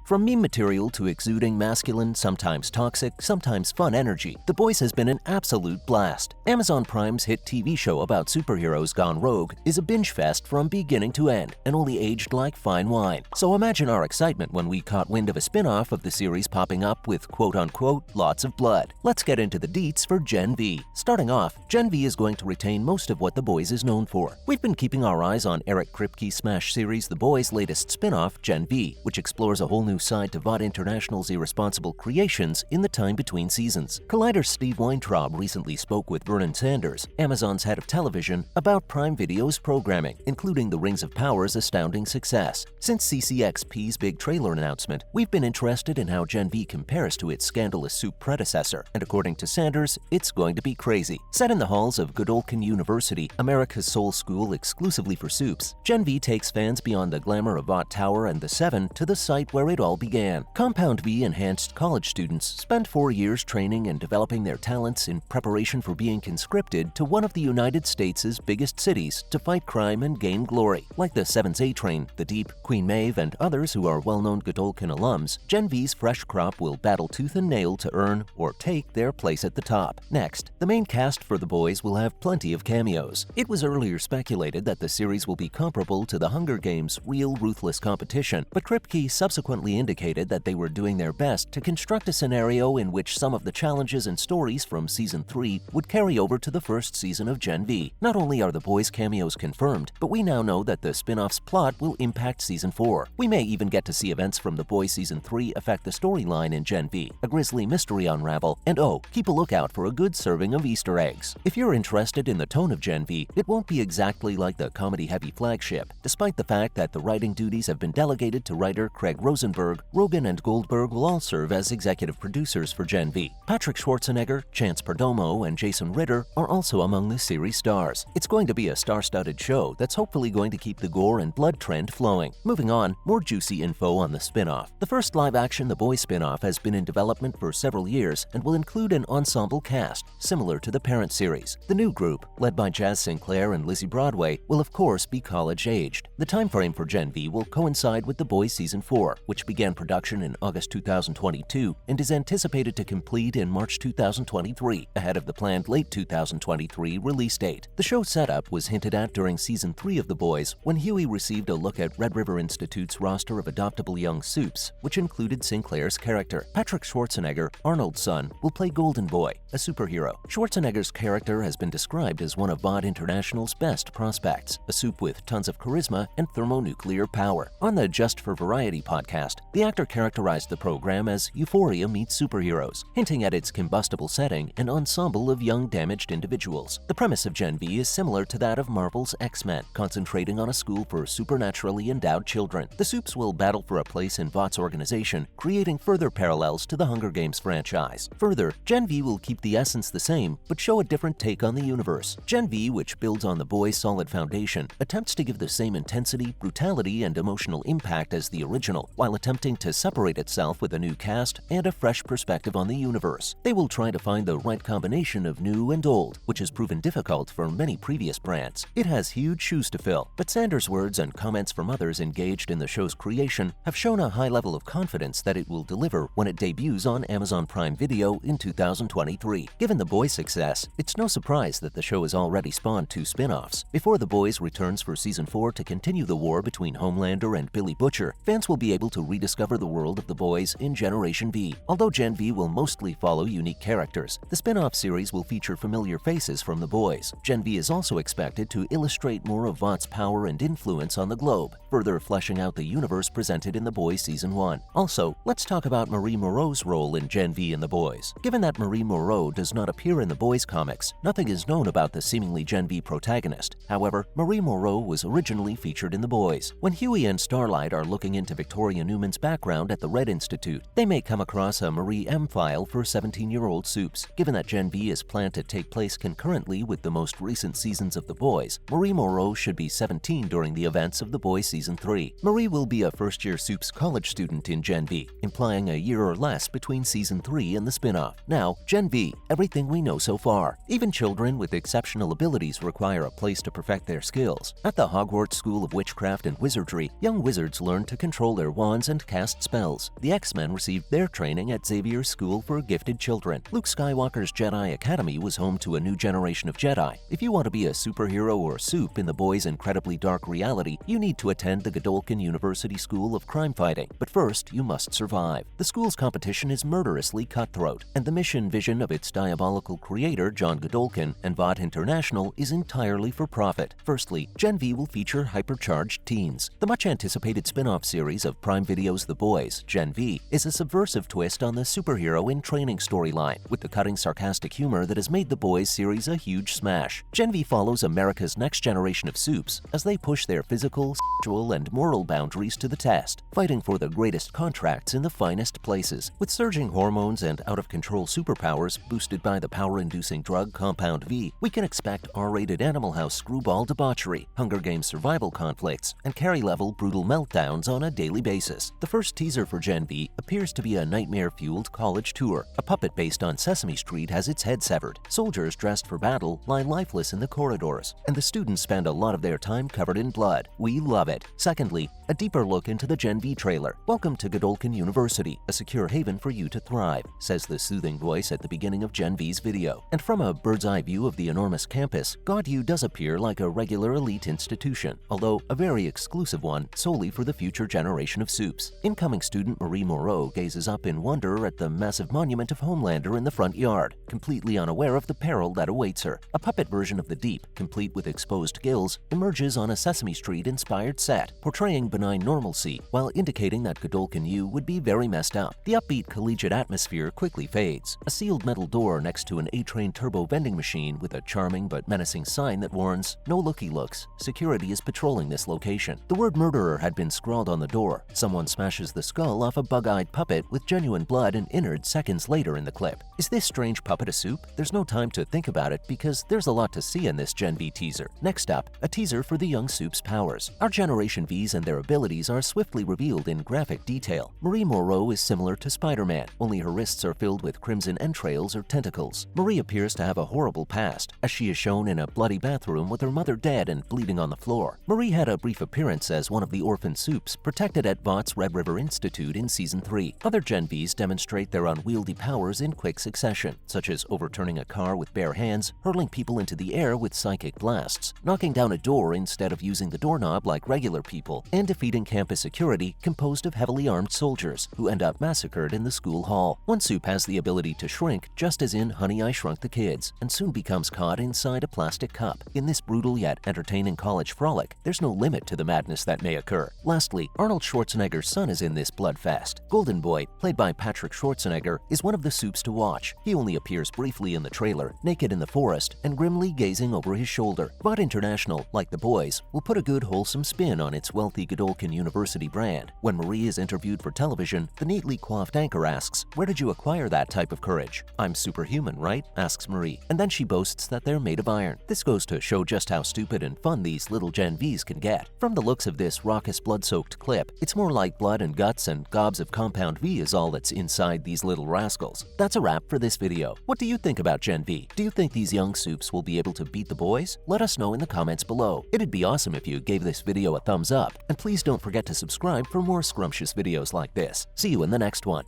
From meme material to exuding masculine, sometimes toxic, sometimes fun energy, The Boys has been an absolute blast. Amazon Prime's hit TV show about superheroes gone rogue is a binge fest from beginning to end, and only aged like fine wine. So imagine our excitement when we caught wind of a spin-off of the series popping up with quote-unquote lots of blood. Let's get into the deets for Gen V. Starting off, Gen V is going to retain most of what The Boys is known for. We've been keeping our eyes on Eric Kripke's smash series The Boys' latest spin-off, Gen V, which explores a whole new side to VOD International's irresponsible creations in the time between seasons. Collider's Steve Weintraub recently spoke with Vernon Sanders, Amazon's head of television, about Prime Video's programming, including the Rings of Power's astounding success. Since CCXP's big trailer announcement, we've been interested in how Gen V compares to its scandalous Soup predecessor, and according to Sanders, it's going to be crazy. Set in the halls of Godolphin University, America's sole school exclusively for soups, Gen V takes fans beyond the glamour of VOD Tower and the Seven to the site where it all began. Compound V enhanced college students spent 4 years training and developing their talents in preparation for being conscripted to one of the United States' biggest cities to fight crime and gain glory. Like the 7's A Train, The Deep, Queen Maeve, and others who are well-known Godolphin alums, Gen V's fresh crop will battle tooth and nail to earn or take their place at the top. Next, the main cast for The Boys will have plenty of cameos. It was earlier speculated that the series will be comparable to the Hunger Games' real ruthless competition, but Kripke subsequently indicated that they were doing their best to construct a scenario in which some of the challenges and stories from Season 3 would carry over to the first season of Gen V. Not only are The Boys cameos confirmed, but we now know that the spin-off's plot will impact Season 4. We may even get to see events from The Boys Season 3 affect the storyline in Gen V, a grisly mystery unravel, and keep a lookout for a good serving of Easter eggs. If you're interested in the tone of Gen V, it won't be exactly like the comedy-heavy flagship, despite the fact that the writing duties have been delegated to writer Craig Rosenberg. Rogen and Goldberg will all serve as executive producers for Gen V. Patrick Schwarzenegger, Chance Perdomo, and Jason Ritter are also among the series stars. It's going to be a star-studded show that's hopefully going to keep the gore and blood trend flowing. Moving on, more juicy info on the spin-off. The first live-action The Boys spin-off has been in development for several years and will include an ensemble cast, similar to the parent series. The new group, led by Jazz Sinclair and Lizzie Broadway, will of course be college-aged. The timeframe for Gen V will coincide with The Boys Season 4, which began production in August 2022 and is anticipated to complete in March 2023, ahead of the planned late 2023 release date. The show's setup was hinted at during Season 3 of The Boys, when Huey received a look at Red River Institute's roster of adoptable young soups, which included Sinclair's character. Patrick Schwarzenegger, Arnold's son, will play Golden Boy, a superhero. Schwarzenegger's character has been described as one of VOD International's best prospects, a soup with tons of charisma and thermonuclear power. On the Just for Variety podcast, the actor characterized the program as Euphoria meets superheroes, hinting at its combustible setting and ensemble of young damaged individuals. The premise of Gen V is similar to that of Marvel's X-Men, concentrating on a school for supernaturally endowed children. The soups will battle for a place in VOD's organization, creating further parallels to the Hunger Games franchise. Further, Gen V will keep the essence the same, but show a different take on the universe. Gen V, which builds on The Boys' solid foundation, attempts to give the same intensity, brutality, and emotional impact as the original, while attempting to separate itself with a new cast and a fresh perspective on the universe. They will try to find the right combination of new and old, which has proven difficult for many previous brands. It has huge shoes to fill, but Sanders' words and comments from others engaged in the show's creation have shown a high level of confidence that it will deliver when it debuts on Amazon Prime Video in 2023. Given The Boys' success, it's no surprise that the show has already spawned 2 spin-offs. Before The Boys returns for Season 4 to continue the war between Homelander and Billy Butcher, fans will be able to rediscover the world of The Boys in Generation V. Although Gen V will mostly follow unique characters, the spin-off series will feature familiar faces from The Boys. Gen V is also expected to illustrate more of VOD's power and influence on the globe, further fleshing out the universe presented in The Boys Season 1. Also, let's talk about Marie Moreau's role in Gen V and The Boys. Given that Marie Moreau does not appear in The Boys comics, nothing is known about the seemingly Gen V protagonist. However, Marie Moreau was originally featured in The Boys. When Huey and Starlight are looking into Victoria Newman's background at the Red Institute, they may come across a Marie M file for 17-year-old soups. Given that Gen V is planned to take place concurrently with the most recent seasons of The Boys, Marie Moreau should be 17 during the events of The Boys Season 3. Marie will be a first-year soups college student in Gen V, implying a year or less between Season 3 and the spin-off. Now, Gen V, everything we know so far. Even children with exceptional abilities require a place to perfect their skills. At the Hogwarts School of Witchcraft and Wizardry, young wizards learn to control their wands and haven't cast spells. The X-Men received their training at Xavier's School for Gifted Children. Luke Skywalker's Jedi Academy was home to a new generation of Jedi. If you want to be a superhero or soup in the boys' incredibly dark reality, you need to attend the Godolphin University School of Crime Fighting. But first, you must survive. The school's competition is murderously cutthroat, and the mission vision of its diabolical creator, John Godolphin, and VOD International is entirely for profit. Firstly, Gen V will feature hypercharged teens. The much-anticipated spin-off series of Prime Video's The Boys, Gen V, is a subversive twist on the superhero in training storyline, with the cutting sarcastic humor that has made The Boys series a huge smash. Gen V follows America's next generation of soups as they push their physical, sexual, and moral boundaries to the test, fighting for the greatest contracts in the finest places. With surging hormones and out-of-control superpowers boosted by the power-inducing drug Compound V, we can expect R-rated Animal House screwball debauchery, Hunger Games survival conflicts, and Carrie-level brutal meltdowns on a daily basis. The first teaser for Gen V appears to be a nightmare-fueled college tour. A puppet based on Sesame Street has its head severed. Soldiers dressed for battle lie lifeless in the corridors, and the students spend a lot of their time covered in blood. We love it. Secondly, a deeper look into the Gen V trailer. Welcome to Godolphin University, a secure haven for you to thrive, says the soothing voice at the beginning of Gen V's video. And from a bird's-eye view of the enormous campus, GodU does appear like a regular elite institution, although a very exclusive one solely for the future generation of soups. Incoming student Marie Moreau gazes up in wonder at the massive monument of Homelander in the front yard, completely unaware of the peril that awaits her. A puppet version of the Deep, complete with exposed gills, emerges on a Sesame Street-inspired set, portraying benign normalcy while indicating that Godolphin U would be very messed up. The upbeat collegiate atmosphere quickly fades. A sealed metal door next to an A-Train turbo vending machine with a charming but menacing sign that warns, "No looky looks. Security is patrolling this location." The word murderer had been scrawled on the door. Someone smashes the skull off a bug-eyed puppet with genuine blood and innards seconds later in the clip. Is this strange puppet a soup? There's no time to think about it because there's a lot to see in this Gen V teaser. Next up, a teaser for the young soup's powers. Our Generation Vs and their abilities are swiftly revealed in graphic detail. Marie Moreau is similar to Spider-Man, only her wrists are filled with crimson entrails or tentacles. Marie appears to have a horrible past, as she is shown in a bloody bathroom with her mother dead and bleeding on the floor. Marie had a brief appearance as one of the orphan soups protected at VOT's Red River Institute in Season 3. Other Gen Vs demonstrate their unwieldy powers in quick succession, such as overturning a car with bare hands, hurling people into the air with psychic blasts, knocking down a door instead of using the doorknob like regular people, and defeating campus security composed of heavily armed soldiers who end up massacred in the school hall. One soup has the ability to shrink, just as in Honey, I Shrunk the Kids, and soon becomes caught inside a plastic cup. In this brutal yet entertaining college frolic, there's no limit to the madness that may occur. Lastly, Arnold Schwarzenegger's son is in this bloodfest. Golden Boy, played by Patrick Schwarzenegger, is one of the soups to watch. He only appears briefly in the trailer, naked in the forest and grimly gazing over his shoulder. VOD International, like The Boys, will put a good wholesome spin on its wealthy Godolphin University brand. When Marie is interviewed for television, the neatly coiffed anchor asks, "Where did you acquire that type of courage?" "I'm superhuman, right?" asks Marie, and then she boasts that they're made of iron. This goes to show just how stupid and fun these little Gen Vs can get. From the looks of this raucous blood-soaked clip, it's more like blood and guts and gobs of Compound V is all that's inside these little rascals. That's a wrap for this video. What do you think about Gen V? Do you think these young soups will be able to beat the boys? Let us know in the comments below. It'd be awesome if you gave this video a thumbs up, and please don't forget to subscribe for more scrumptious videos like this. See you in the next one.